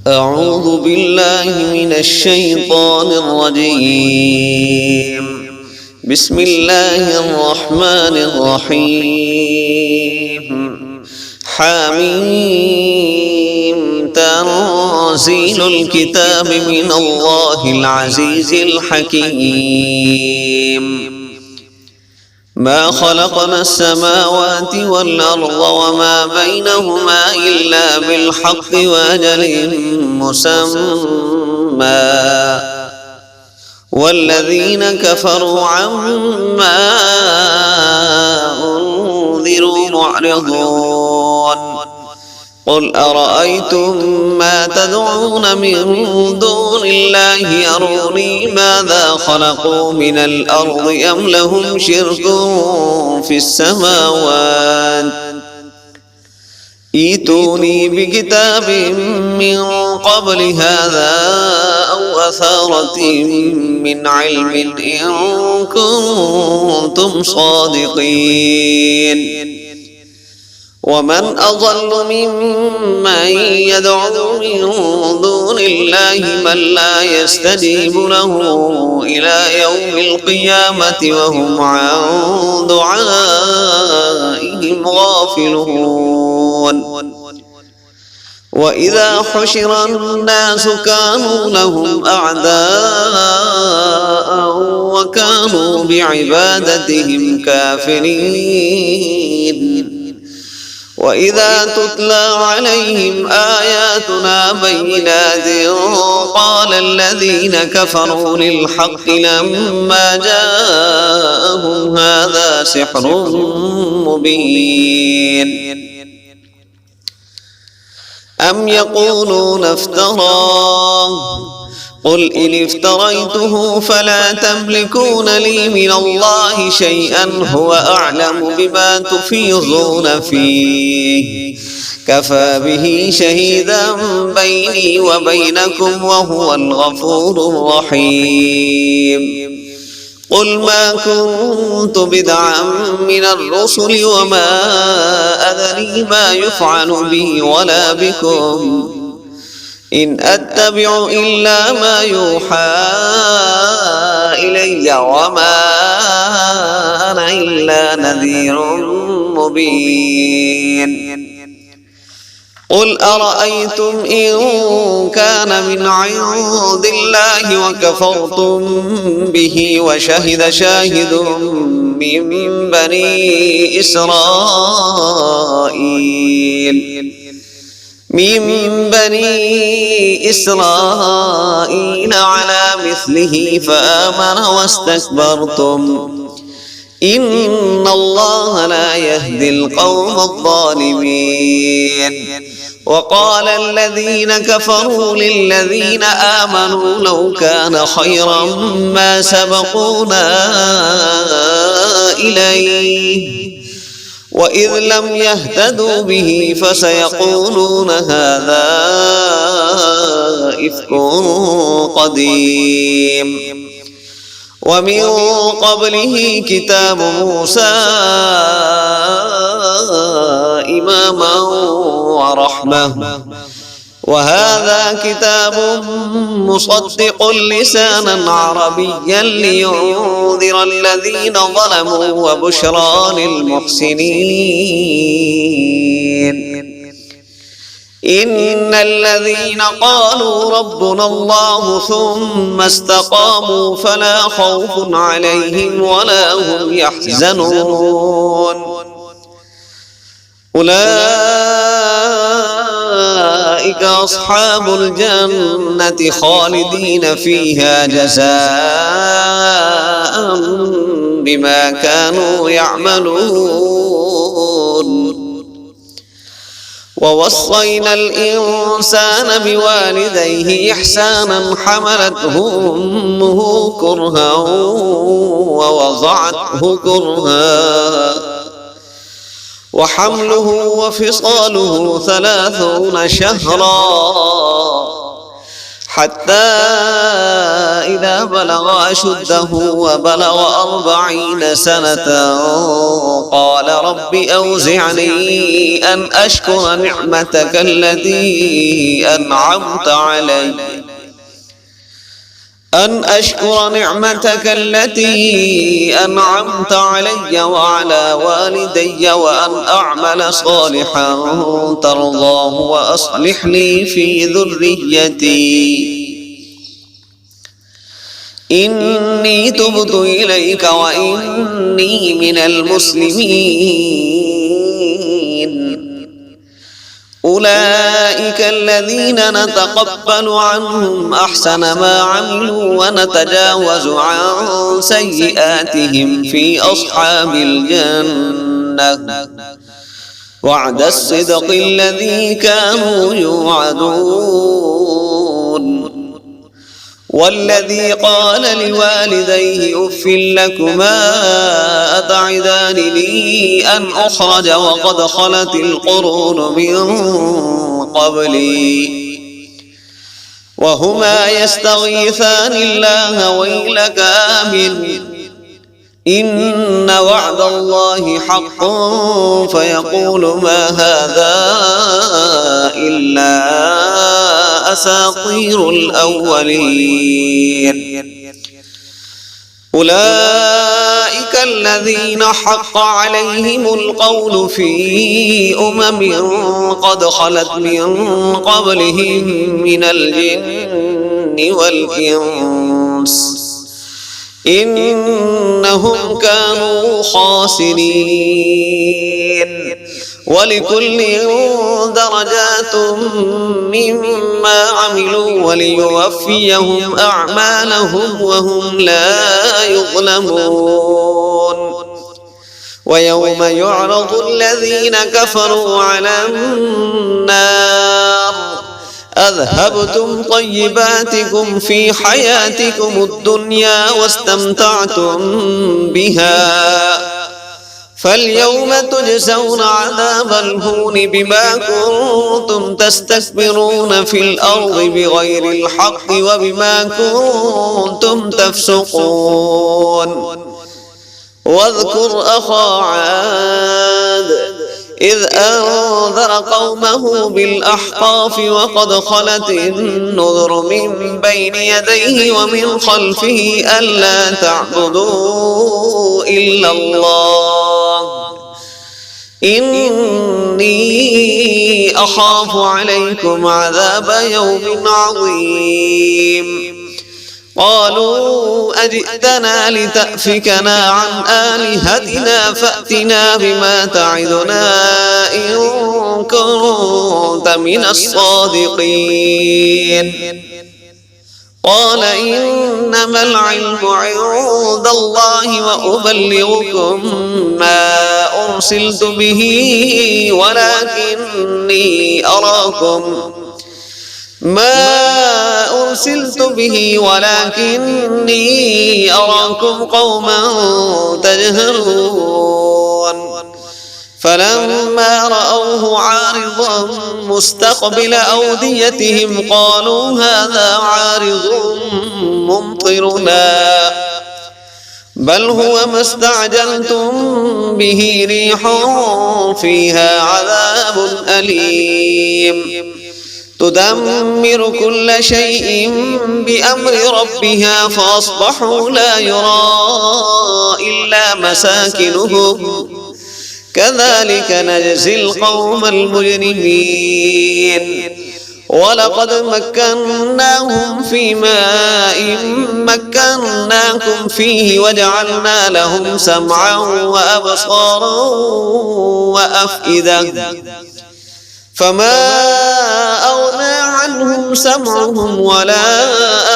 أعوذ بالله من الشيطان الرجيم. بسم الله الرحمن الرحيم. حميم. تنزيل الكتاب من الله العزيز الحكيم. ما خلقنا السماوات والأرض وما بينهما إلا بالحق وأجل مسمى، والذين كفروا عما أنذروا معرضون. قل أرأيتم ما تدعون من دون الله أروني ماذا خلقوا من الأرض أم لهم شرك في السماوات، ائتوني بكتاب من قبل هذا أو أثارة من علم إن كنتم صادقين. ومن أضل ممن يدعو من دون الله من لا يستجيب له إلى يوم القيامة وهم عن دعائهم غافلون. وإذا حشر الناس كانوا لهم أعداء وكانوا بعبادتهم كافرين. وإذا تتلى عليهم آياتنا بينات قال الذين كفروا للحق لما جاءهم هذا سحر مبين. أم يقولون افتراه قل إن افتريته فلا تملكون لي من الله شيئا هو أعلم بما تفيضون فيه كفى به شهيدا بيني وبينكم وهو الغفور الرحيم. قل ما كنت بدعا من الرسل وما أدري ما يفعل بي ولا بكم إن أتبع إلا ما يوحى إلي وما أنا إلا نذير مبين. قل أرأيتم إن كان من عند الله وكفرتم به وشهد شاهد من بني إسرائيل على مثله فآمن واستكبرتم إن الله لا يهدي القوم الظالمين. وقال الذين كفروا للذين آمنوا لو كان خيرا ما سبقونا إليه وإذ لم يهتدوا به فسيقولون هذا إفك قديم. ومن قبله كتاب موسى إماما ورحمة وهذا كتاب مصدق لسانا عربيا لينذر الذين ظلموا وبشرى للمحسنين. إن الذين قالوا ربنا الله ثم استقاموا فلا خوف عليهم ولا هم يحزنون أولئك أصحاب الجنة خالدين فيها جزاء بما كانوا يعملون. ووصينا الإنسان بوالديه إحسانا حملته أمه كرها ووضعته كرها وحمله وفصاله 30 شهرا حتى إذا بلغ أشده وبلغ 40 سنة قال رب أوزعني أن أشكر نعمتك التي أنعمت علي وعلى والدي وأن أعمل صالحا ترضاه وأصلح لي في ذريتي إني تبت إليك وإني من المسلمين. أولئك الذين نتقبل عنهم أحسن ما عملوا ونتجاوز عن سيئاتهم في أصحاب الجنة وعد الصدق الذي كانوا يوعدون. والذي قال لوالديه أف لكما أتعدانني أن أخرج وقد خلت القرون من قبلي وهما يستغيثان الله ويلك آمن إن وعد الله حق فيقول ما هذا إلا أساطير الأولين. أولئك الذين حق عليهم القول في قد خلت من قبلهم من الجن والإنس إنهم كانوا خاسرين. ولكل درجات مما عملوا وليوفيهم أعمالهم وهم لا يظلمون. ويوم يعرض الذين كفروا على النار أذهبتم طيباتكم في حياتكم الدنيا واستمتعتم بها فاليوم تجزون عذاب الهون بما كنتم تستكبرون في الأرض بغير الحق وبما كنتم تفسقون. واذكر أخا عاد إذ أنذر قومه بالأحقاف وقد خلت النذر من بين يديه ومن خلفه ألا تعبدوا إلا الله إني أخاف عليكم عذاب يوم عظيم. قالوا أجئتنا لتأفكنا عن آلهتنا فأتنا بما تعدنا إن كنت من الصادقين. قال إنما العلم عند الله وأبلغكم ما أرسلت به ولكني أراكم قوما تجهلون. فلما رأوه عارضا مستقبل أوديتهم قالوا هذا عارض ممطرنا بل هو ما استعجلتم به ريح فيها عذاب أليم تدمر كل شيء بأمر ربها فأصبحوا لا يرى إلا مساكنهم كذلك نجزي القوم المجرمين. ولقد مكناهم في ماء مكناكم فيه وجعلنا لهم سمعا وأبصارا وأفئدة فما أغنى عنهم سمعهم ولا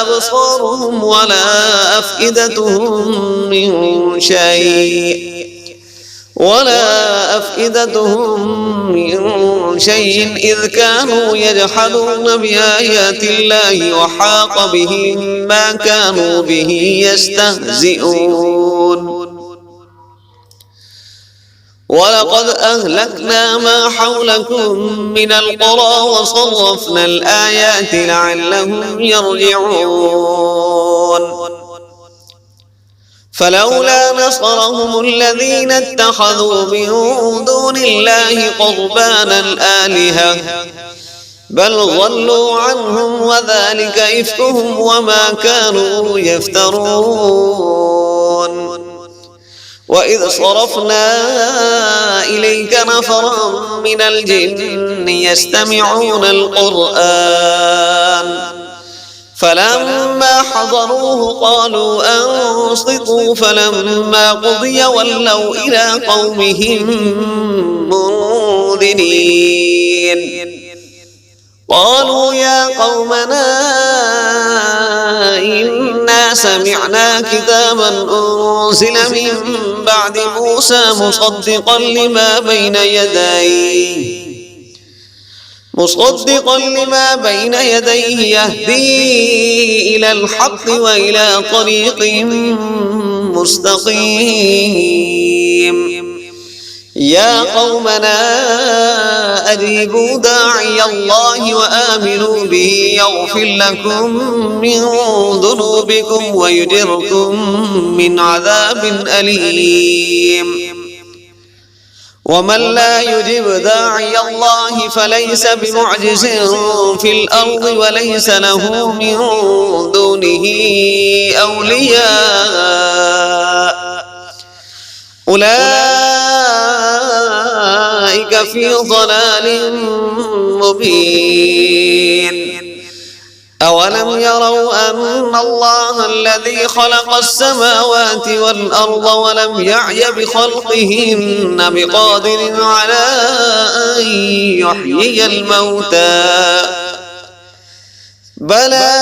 أبصارهم ولا أفئدتهم من شيء إذ كانوا يجحدون بآيات الله وحاق بهم ما كانوا به يستهزئون. ولقد أهلكنا ما حولكم من القرى وصرفنا الآيات لعلهم يرجعون فلولا نصرهم الذين اتخذوا من دون الله قربانا آلهة بل ضلوا عنهم وذلك إفكهم وما كانوا يفترون وإذ صرفنا إليك نفرا من الجن يستمعون القرآن فلما حضروه قالوا أنصتوا فلما قضي ولوا إلى قومهم منذرين قالوا يا قومنا إنا سمعنا كتابا أنزل من بعد موسى مصدقا لما بين يديه يهدي إلى الحق وإلى طريق مستقيم يا قومنا أجيبوا داعي الله وآمنوا به يغفر لكم من ذنوبكم ويجركم من عذاب أليم ومن لا يجب داعي الله فليس بمعجز في الأرض وليس له من دونه أولياء أولئك في ضلال مبين أولم يروا أن الله الذي خلق السماوات والأرض ولم يعي بخلقهن بقادر على أن يحيي الموتى بلى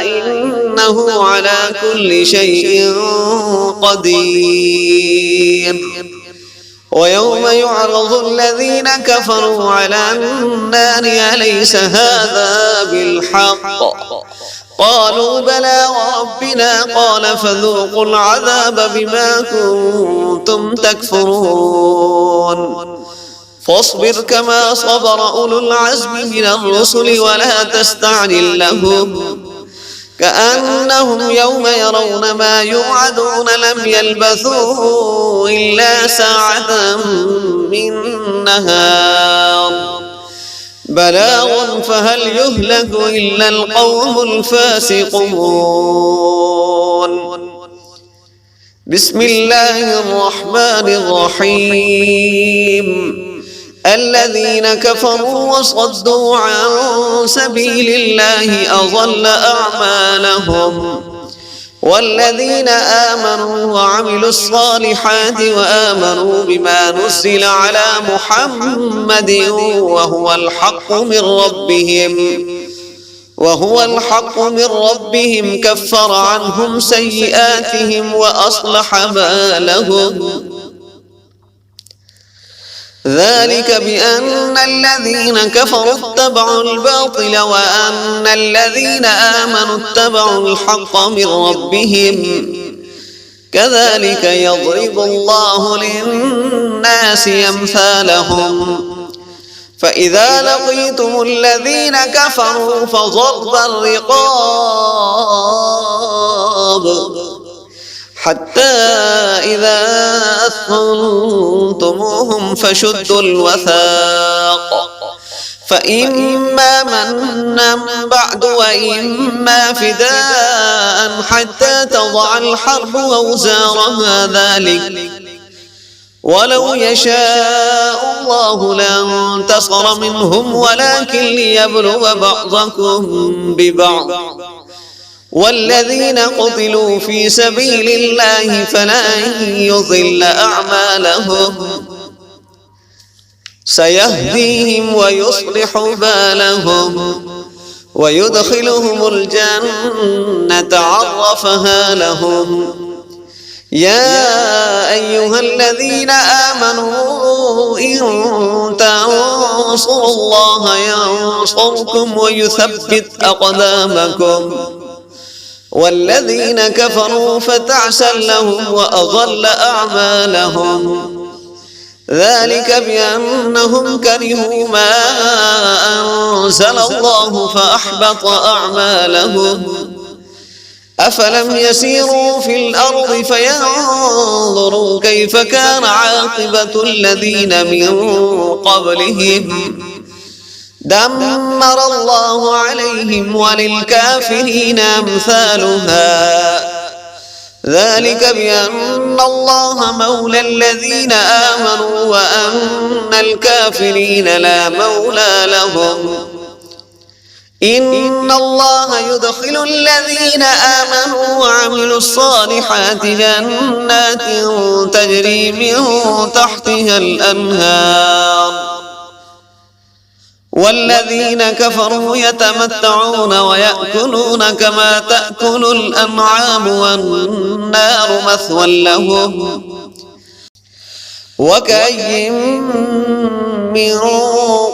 إنه على كل شيء قدير ويوم يعرض الذين كفروا على النار أليس هذا بالحق قالوا بلى وربنا قال فذوقوا العذاب بما كنتم تكفرون فاصبر كما صبر أولو العزم من الرسل ولا تستعجل لهم كأنهم يوم يرون ما يوعدون لم يلبثوا إلا ساعة من نهار بلاغ فهل يهلك إلا القوم الفاسقون بسم الله الرحمن الرحيم الذين كفروا وصدوا عن سبيل الله أضل أعمالهم والذين آمنوا وعملوا الصالحات وآمنوا بما نزل على محمد وهو الحق من ربهم كفر عنهم سيئاتهم وأصلح بالهم ذلك بأن الذين كفروا اتبعوا الباطل وأن الذين آمنوا اتبعوا الحق من ربهم كذلك يضرب الله للناس أمثالهم فإذا لقيتم الذين كفروا فضرب الرقاب حتى إذا أثخنتموهم فشدوا الوثاق فإما منا بعد وإما فداء حتى تضع الحرب أوزارها ذلك ولو يشاء الله لانتصر منهم ولكن ليبلو بعضكم ببعض والذين قتلوا في سبيل الله فلن يضل أعمالهم سيهديهم ويصلح بالهم ويدخلهم الجنة عرفها لهم يا أيها الذين آمنوا إن تنصروا الله ينصركم ويثبت أقدامكم والذين كفروا فتعسا لهم وأضل أعمالهم ذلك بأنهم كرهوا ما أنزل الله فأحبط أعمالهم أفلم يسيروا في الأرض فينظروا كيف كان عاقبة الذين من قبلهم دمر الله عليهم وللكافرين أمثالها ذلك بأن الله مولى الذين آمنوا وأن الكافرين لا مولى لهم إن الله يدخل الذين آمنوا وعملوا الصالحات جنات تجري من تحتها الأنهار والذين كفروا يتمتعون ويأكلون كما تأكل الأنعام والنار مثوى لهم وكأي من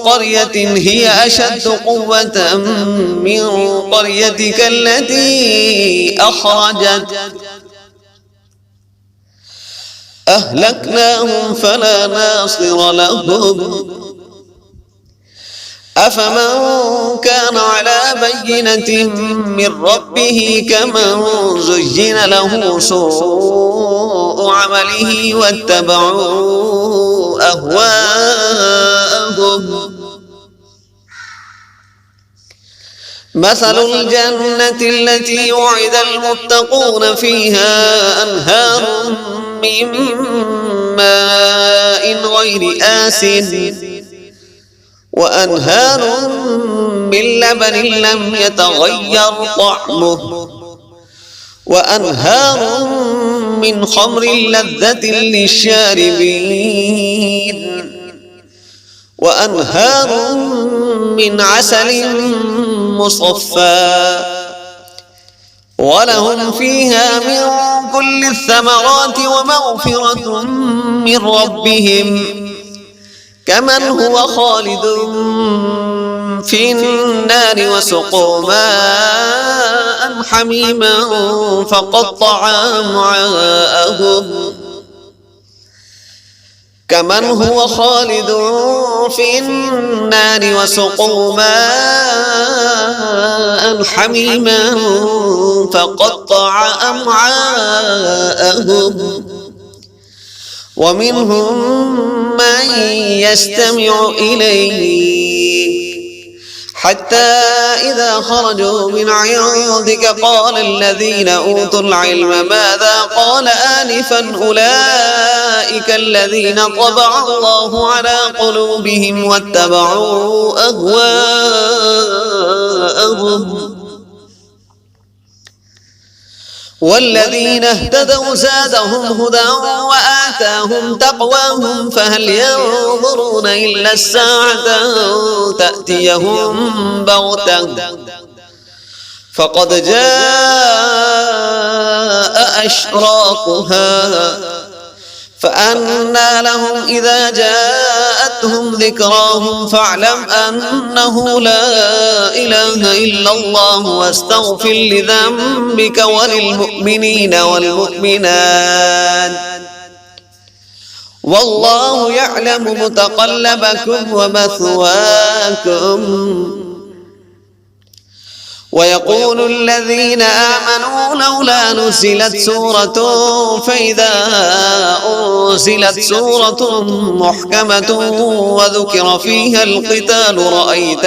قرية هي أشد قوة من قريتك التي أخرجت أهلكناهم فلا ناصر لهم أفمن كان على بينة من ربه كمن زين له سوء عمله واتبعوا أهواءهم مثل الجنة التي وعد المتقون فيها أنهار من ماء غير آسن وأنهار من لبن لم يتغير طعمه وأنهار من خمر لذة للشاربين وأنهار من عسل مصفى ولهم فيها من كل الثمرات ومغفرة من ربهم كمن هو خالد في النار وسقوا ماء حميما فقطع أمعاءهم كمن هو خالد في النار وسقوا ماء حميما فقطع أمعاءهم ومنهم من يستمع إليك حتى إذا خرجوا من عندك قال الذين أوتوا العلم ماذا قال آنفا أولئك الذين طبع الله على قلوبهم واتبعوا أهواءهم والذين اهتدوا زادهم هدى وآتاهم تقواهم فهل ينظرون إلا الساعة تأتيهم بغتة فقد جاء أشراطها فأنى لهم إذا جاءتهم ذكراهم فاعلم أنه لا إله إلا الله واستغفر لذنبك وللمؤمنين والمؤمنات والله يعلم متقلبكم ومثواكم ويقول الذين آمنوا لولا نزلت سورة فإذا أنزلت سورة محكمة وذكر فيها القتال رأيت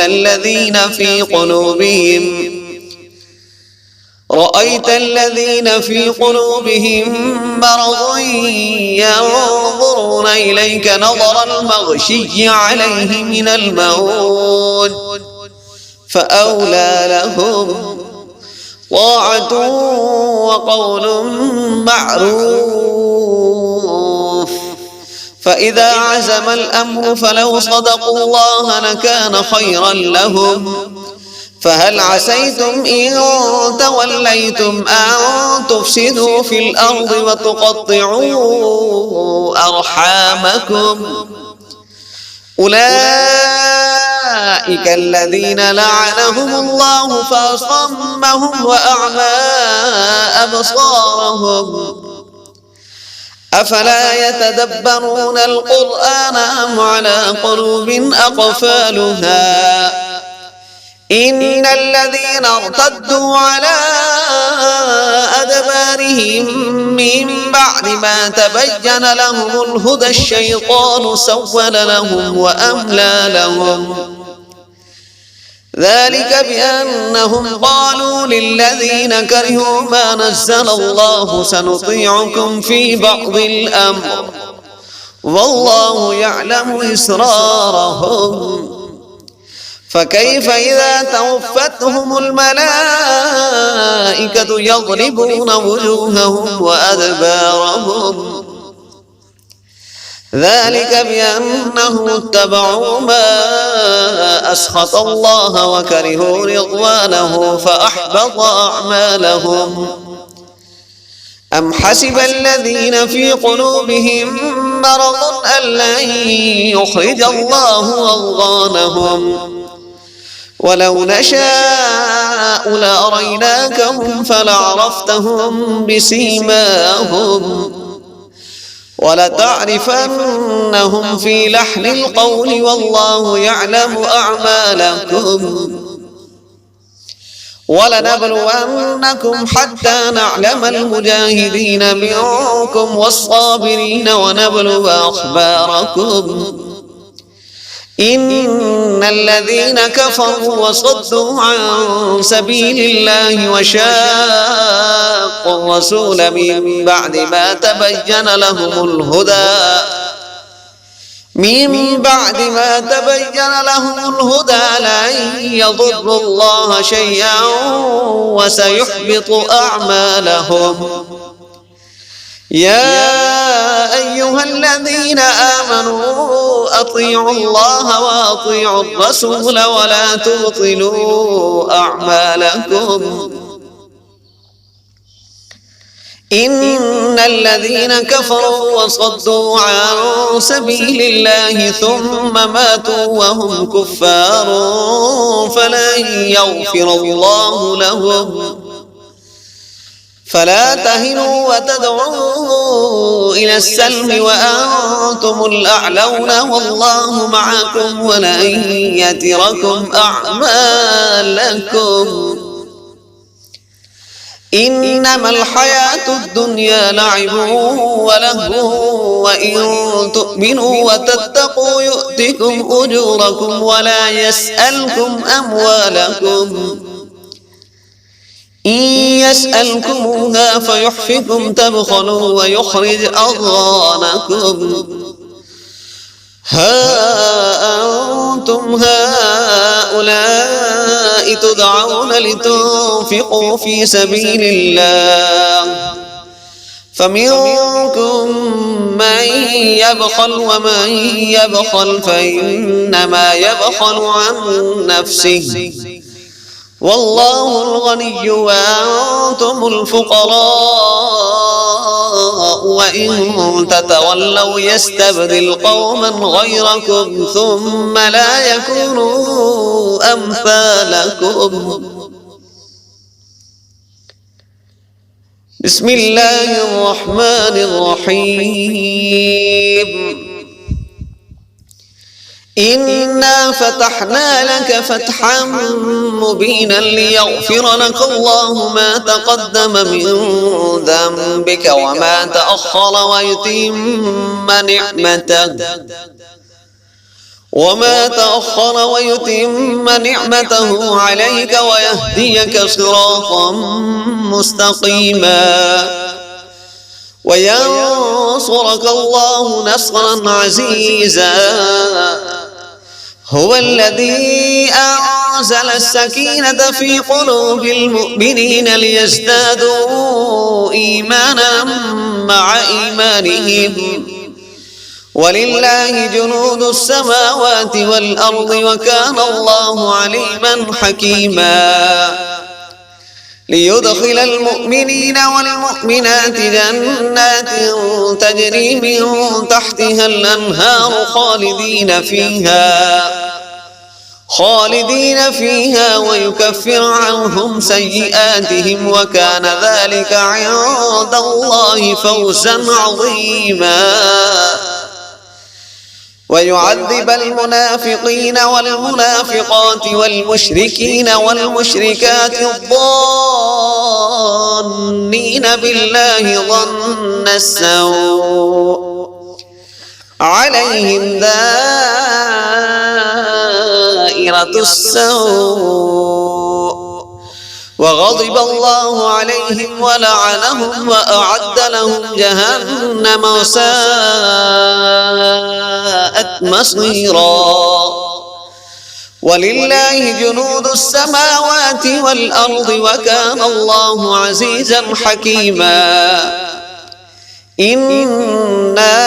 الذين في قلوبهم مرض ينظرون إليك نظر المغشي عليه من الموت فأولى لهم طاعة وقول معروف فإذا عزم الأمر فلو صدقوا الله لكان خيرا لهم فهل عسيتم إن توليتم أن تفسدوا في الأرض وتقطعوا أرحامكم أولئك الذين لعنهم الله فأصمهم وأعمى أبصارهم أفلا يتدبرون القرآن أم على قلوب أقفالها إن الذين ارتدوا على أدبارهم من بعد ما تبين لهم الهدى الشيطان سول لهم وأملى لهم ذلك بأنهم قالوا للذين كرهوا ما نزل الله سنطيعكم في بعض الأمر والله يعلم إسرارهم فكيف إذا توفتهم الملائكة يضربون وجوههم وأدبارهم ذلك بأنهم اتبعوا ما أسخط الله وكرهوا رضوانه فأحبط أعمالهم أم حسب الذين في قلوبهم مرض أن لن يخرج الله أضغانهم ولو نشاء لأريناكهم فلعرفتهم بسيماهم ولتعرفنهم في لحن القول والله يعلم أعمالكم ولنبلونكم حتى نعلم المجاهدين منكم والصابرين ونبلو أخباركم إن الذين كفروا وصدوا عن سبيل الله وشاقوا الرسول من بعد ما تبين لهم الهدى لن يضروا الله شيئا وسيحبط أعمالهم يا أيها الذين آمنوا أطيعوا الله وأطيعوا الرسول ولا تبطلوا أعمالكم إن الذين كفروا وصدوا عن سبيل الله ثم ماتوا وهم كفار فلن يغفر الله لهم فلا تهنوا وتدعوا إلى السلم وأنتم الأعلون والله معكم ولن يتركم أعمالكم إنما الحياة الدنيا لعب ولهو وإن تؤمنوا وتتقوا يؤتكم أجوركم ولا يسألكم أموالكم إن يسألكموها فيحفكم تبخلوا ويخرج أضغانكم ها أنتم هؤلاء تدعون لتنفقوا في سبيل الله فمنكم من يبخل ومن يبخل فإنما يبخل عن نفسه والله الغني وأنتم الفقراء وإن تتولوا يستبدل قوما غيركم ثم لا يكونوا أمثالكم بسم الله الرحمن الرحيم إنا فتحنا لك فتحا مبينا ليغفر لك الله ما تقدم من ذنبك وما تأخر ويتم نعمته عليك ويهديك صراطا مستقيما وينصرك الله نصرا عزيزا هو الذي أنزل السكينة في قلوب المؤمنين ليزدادوا إيمانا مع إيمانهم ولله جنود السماوات والأرض وكان الله عليما حكيما ليدخل المؤمنين والمؤمنات جنات تجري من تحتها الأنهار خالدين فيها خالدين فيها ويكفر عنهم سيئاتهم وكان ذلك عند الله فوزا عظيما ويعذب المنافقين والمنافقات والمشركين والمشركات الظانين بالله ظن السوء عليهم دائرة السوء وغضب الله عليهم ولعنهم وأعد لهم جهنم وساءت مصيرا ولله جنود السماوات والأرض وكان الله عزيزا حكيما إنا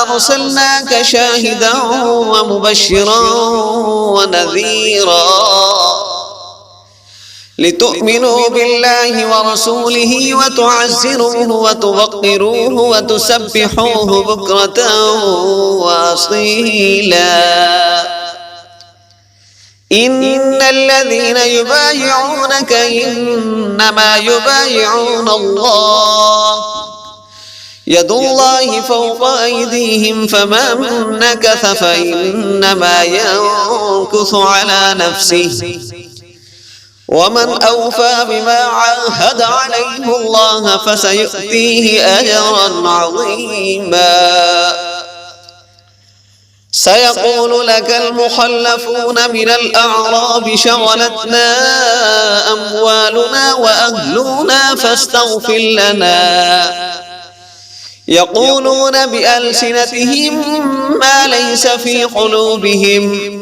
أرسلناك شاهدا ومبشرا ونذيرا لتؤمنوا بالله ورسوله وتعزروه وتوقروه وتسبحوه بكرة وأصيلا إن الذين يبايعونك إنما يبايعون الله يد الله فوق أيديهم فمن نكث فإنما ينكث على نفسه ومن أوفى بما عاهد عليه الله فسيؤتيه أجرا عظيما سيقول لك المخلفون من الأعراب شغلتنا أموالنا وأهلنا فاستغفر لنا يقولون بألسنتهم ما ليس في قلوبهم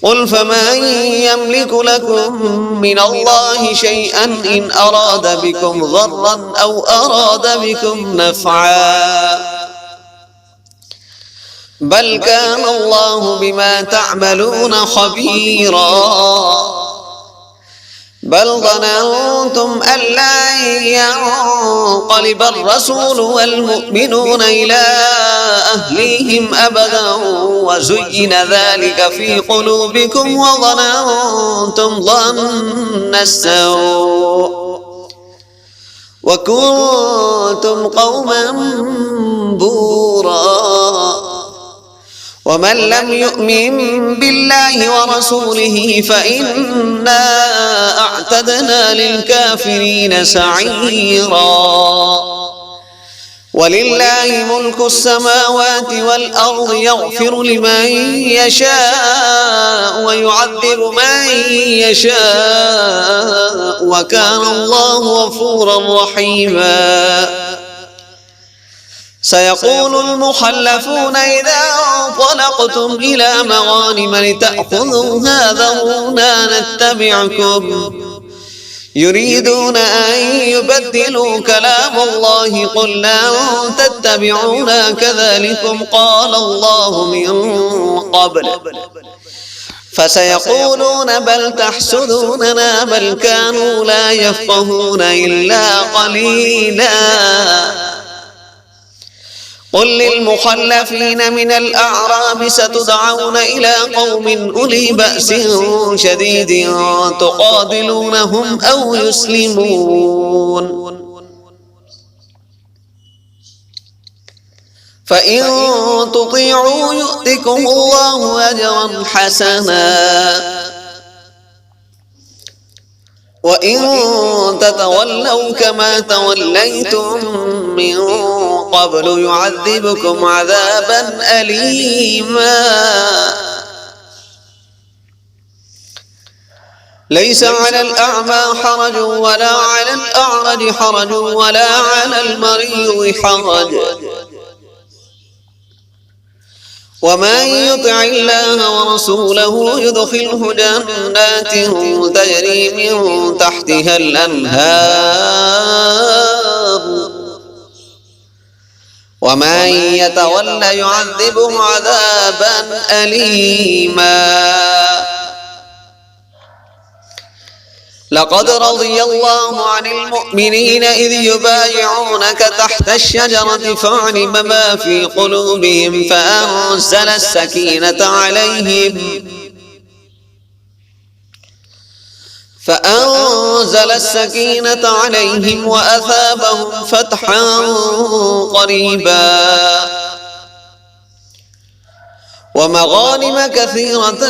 قل فمن يملك لكم من الله شيئا إن أراد بكم ضرا أو أراد بكم نفعا بل كان الله بما تعملون خبيرا بل ظننتم أن لن ينقلب الرسول والمؤمنون إلى أهليهم أبدا وزين ذلك في قلوبكم وظننتم ظن السوء وكنتم قوما بورا ومن لم يؤمن بالله ورسوله فإنا أعتدنا للكافرين سعيرا ولله ملك السماوات والأرض يغفر لمن يشاء ويعذب من يشاء وكان الله غفورا رحيما سيقول المخلفون إذا انطلقتم إلى مغانم لتأخذوها ذرونا نتبعكم يريدون أن يبدلوا كلام الله قل لن تتبعونا كذلكم قال الله من قبل فسيقولون بل تحسدوننا بل كانوا لا يفقهون إلا قليلا قل للمخلفين من الأعراب ستدعون إلى قوم أولي بأس شديد تقاتلونهم أو يسلمون فإن تطيعوا يؤتكم الله أجرا حسنا وإن تتولوا كما توليتم من قبل يعذبكم عذابا أليما ليس على الأعمى حرج ولا على الأعرج حرج ولا على المريض حرج ومن يطع الله ورسوله يدخله جنات تجري من تحتها الأنهار ومن يتولى يعذبه عذابا أليما لقد رضي الله عن المؤمنين إذ يبايعونك تحت الشجرة فعلم ما في قلوبهم فأنزل السكينة عليهم فأنزل السكينة عليهم وأثابهم فتحا قريبا ومغانم كثيرة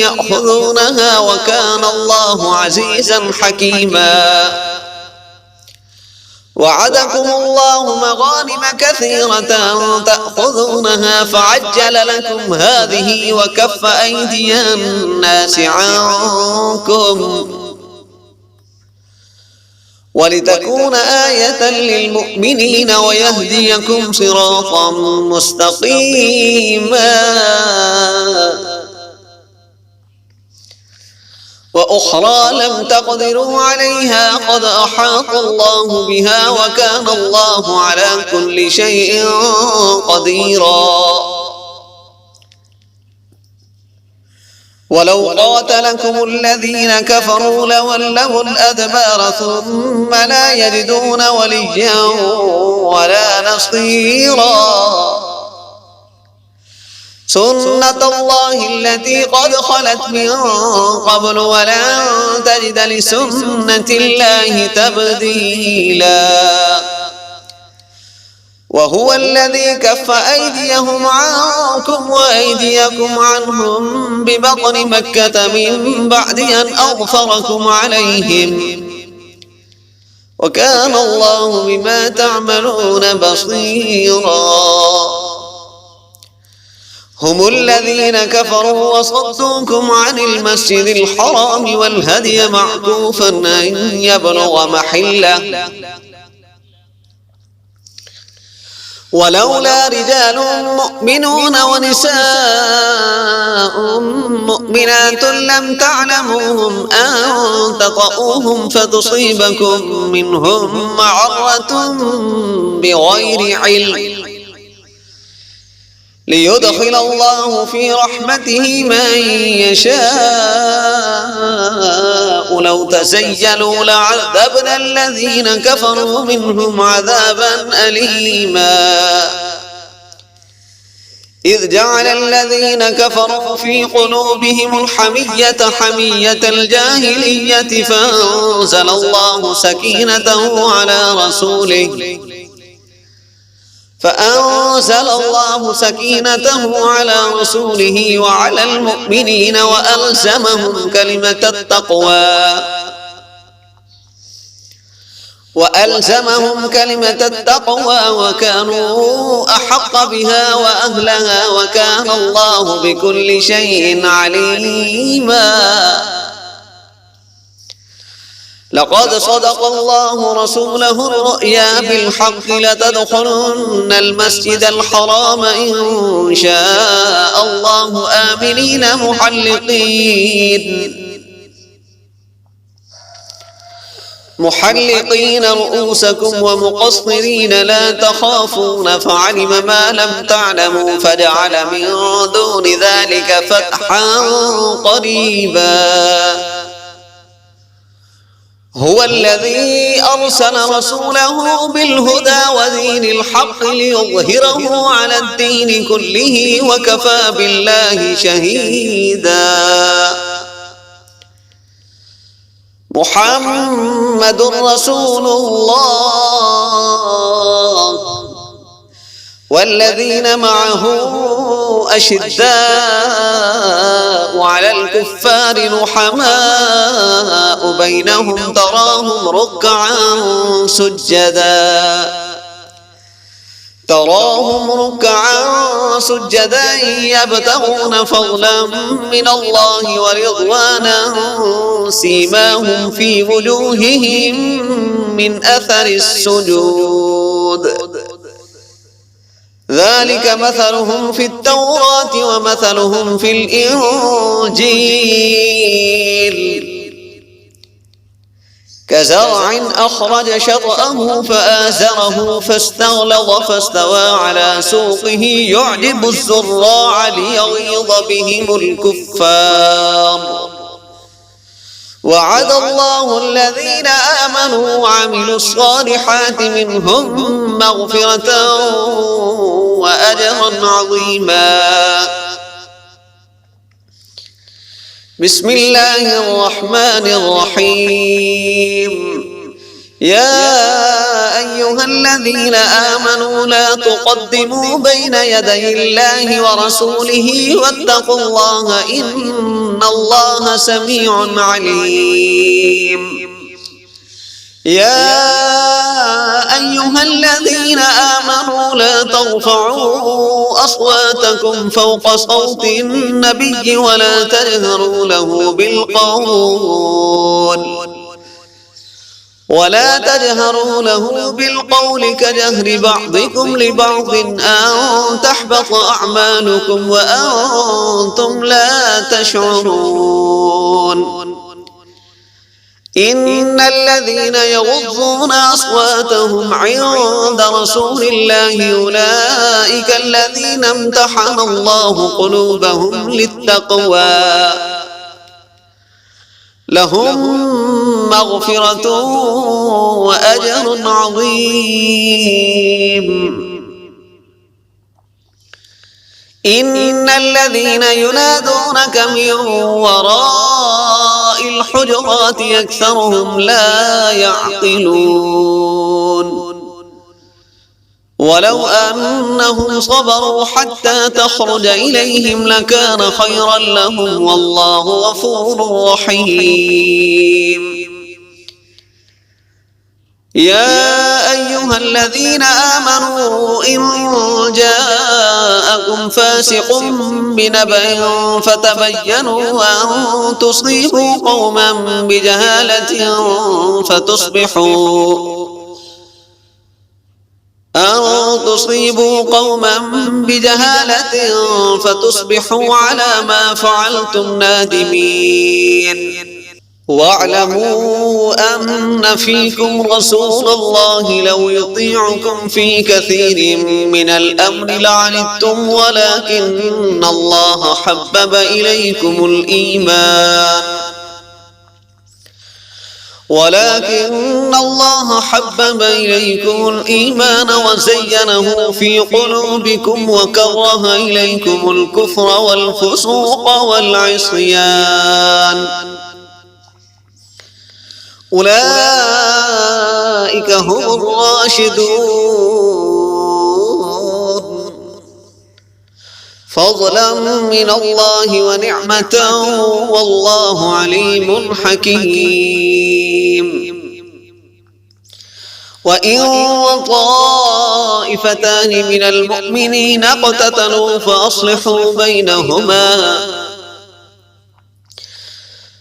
يأخذونها وكان الله عزيزا حكيما. وعدكم الله مغانم كثيرة تأخذونها فعجل لكم هذه وكف أيدي الناس عنكم ولتكون آية للمؤمنين ويهديكم صراطا مستقيما. وأخرى لم تقدروا عليها قد أحاط الله بها وكان الله على كل شيء قديرا. ولو قاتلكم الذين كفروا لولوا الأدبار ثم لا يجدون وليا ولا نصيرا. سنة الله التي قد خلت من قبل ولن تجد لسنة الله تبديلا. وهو الذي كف أيديهم عنكم وأيديكم عنهم ببطن مكة من بعد أن أظفركم عليهم وكان الله بما تعملون بصيرا. هم الذين كفروا وصدوكم عن المسجد الحرام والهدي معكوفا أن يبلغ محله ولولا رجال مؤمنون ونساء مؤمنات لم تعلموهم أن تطؤوهم فتصيبكم منهم معرة بغير علم ليدخل الله في رحمته من يشاء. لو تزيلوا لعذبنا الذين كفروا منهم عذابا أليما. إذ جعل الذين كفروا في قلوبهم الحمية حمية الجاهلية فأنزل الله سكينته على رسوله وعلى المؤمنين وألزمهم كلمة التقوى وكانوا أحق بها وأهلها وكان الله بكل شيء عليما. لقد صدق الله رسوله الرؤيا بالحق لتدخلن المسجد الحرام إن شاء الله آمنين محلقين رؤوسكم ومقصرين لا تخافون فعلم ما لم تعلموا فجعل من دون ذلك فتحا قريبا. هو الذي أرسل رسوله بالهدى ودين الحق ليظهره على الدين كله وكفى بالله شهيدا. محمد رسول الله والذين معه أشداء على الكفار رحماء بينهم تراهم ركعا سجدا يبتغون فضلا من الله ورضوانا سيماهم في وجوههم من أثر السجود ذلك مثلهم في التوراة ومثلهم في الإنجيل كزرع أخرج شطأه فآزره فاستغلظ فاستوى على سوقه يعجب الزراع ليغيظ بهم الكفار. وعد الله الذين آمنوا وعملوا الصالحات منهم مغفرة وأجرا عظيما. بسم الله الرحمن الرحيم. يا أيها الذين آمنوا لا تقدموا بين يدي الله ورسوله واتقوا الله إن الله سميع عليم. يا أيها الذين آمنوا لا ترفعوا أصواتكم فوق صوت النبي ولا تجهروا له بالقول كجهر بعضكم لبعض أن تحبط أعمالكم وأنتم لا تشعرون. إن الذين يغضون أصواتهم عند رسول الله أولئك الذين امتحن الله قلوبهم للتقوى لهم مغفرة وأجر عظيم. إن الذين ينادونك من وراء الحجرات أكثرهم لا يعقلون. ولو أنهم صبروا حتى تخرج إليهم لكان خيرا لهم والله غفور رحيم. يا أيها الذين آمنوا إن جاءكم فاسق بنبأ فتبينوا أن تصيبوا قوما بجهالة فتصبحوا على ما فعلتم نادمين. واعلموا أن فيكم رسول الله لو يطيعكم في كثير من الأمر لعنتم ولكن الله حبب إليكم الإيمان وزينه في قلوبكم وكره إليكم الكفر والفسوق والعصيان أولئك هم الراشدون فضلا من الله ونعمة والله عليم حكيم. وإن طائفتان من المؤمنين اقتتلوا فأصلحوا بينهما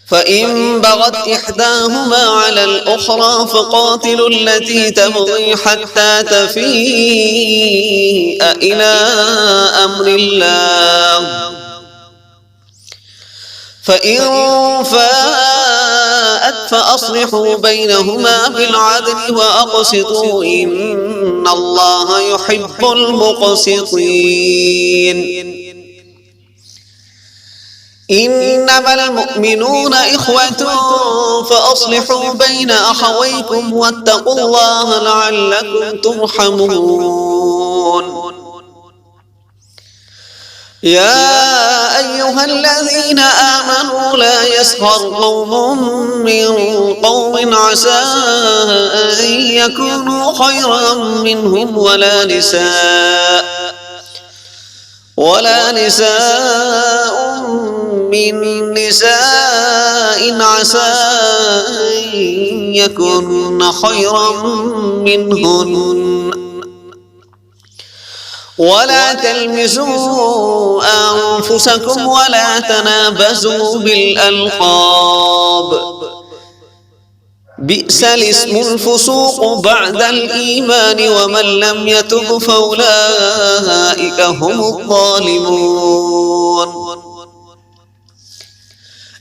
فإن بغت إحداهما على الأخرى فقاتلوا التي تبغي حتى تفيء إلى أمر الله فإن فاءت فأصلحوا بينهما بالعدل وأقسطوا إن الله يحب المقسطين. إنما المؤمنون إخوة فأصلحوا بين أخويكم واتقوا الله لعلكم ترحمون. يا أيها الذين آمنوا لا يسخر قوم من قوم عسى أن يكونوا خيرا منهم ولا نساء من نساء عسى أن يكن خيرا منهن ولا تلمزوا أنفسكم ولا تنابزوا بالألقاب بئس الاسم الفسوق بعد الإيمان ومن لم يتب فأولئك هم الظالمون.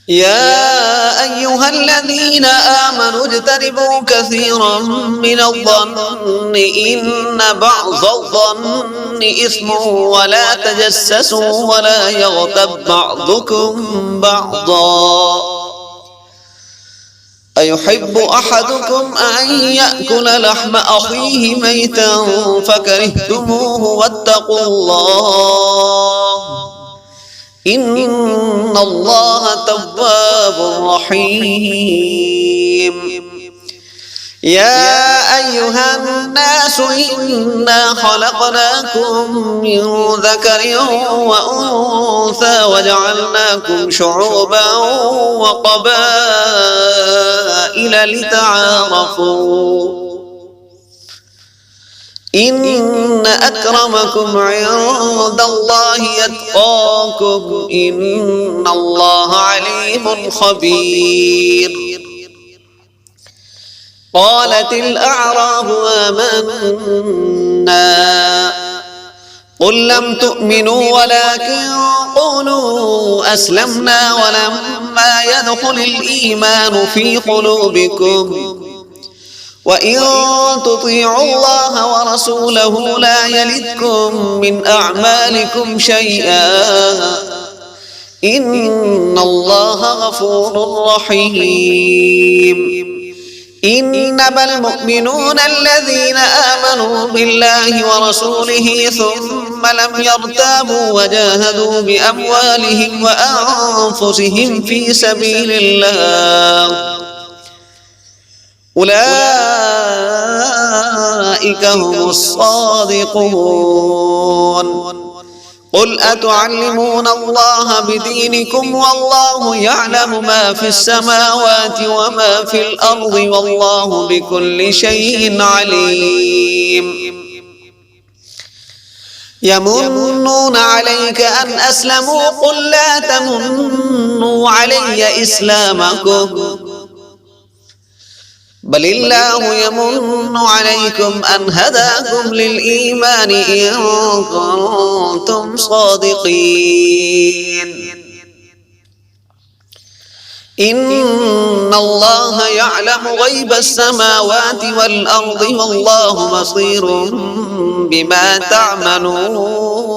يا أيها الذين آمنوا اجتنبوا كثيرا من الظن إن بعض الظن إثم ولا تجسسوا ولا يغتب بعضكم بعضا أيحب أحدكم أن يأكل لحم أخيه ميتا فكرهتموه واتقوا الله إن الله تواب رحيم. يا أيها الناس إنا خلقناكم من ذكر وأنثى وجعلناكم شعوبا وقبائل لتعارفوا إن أكرمكم عند الله يتقاكم إن الله عليم خبير. قالت الأعراب آمنا قل لم تؤمنوا ولكن قولوا أسلمنا ولما يدخل الإيمان في قلوبكم وإن تطيعوا الله ورسوله لا يلدكم من أعمالكم شيئا إن الله غفور رحيم. إنما المؤمنون الذين آمنوا بالله ورسوله ثم لم يرتابوا وجاهدوا بأموالهم وأنفسهم في سبيل الله أولئك هم الصادقون. قل أتعلمون الله بدينكم والله يعلم ما في السماوات وما في الأرض والله بكل شيء عليم. يمنون عليك أن أسلموا قل لا تمنوا علي إسلامكم بل الله يمن عليكم أن هداكم للإيمان إن كنتم صادقين. إن الله يعلم غيب السماوات والأرض والله بصير بما تعملون.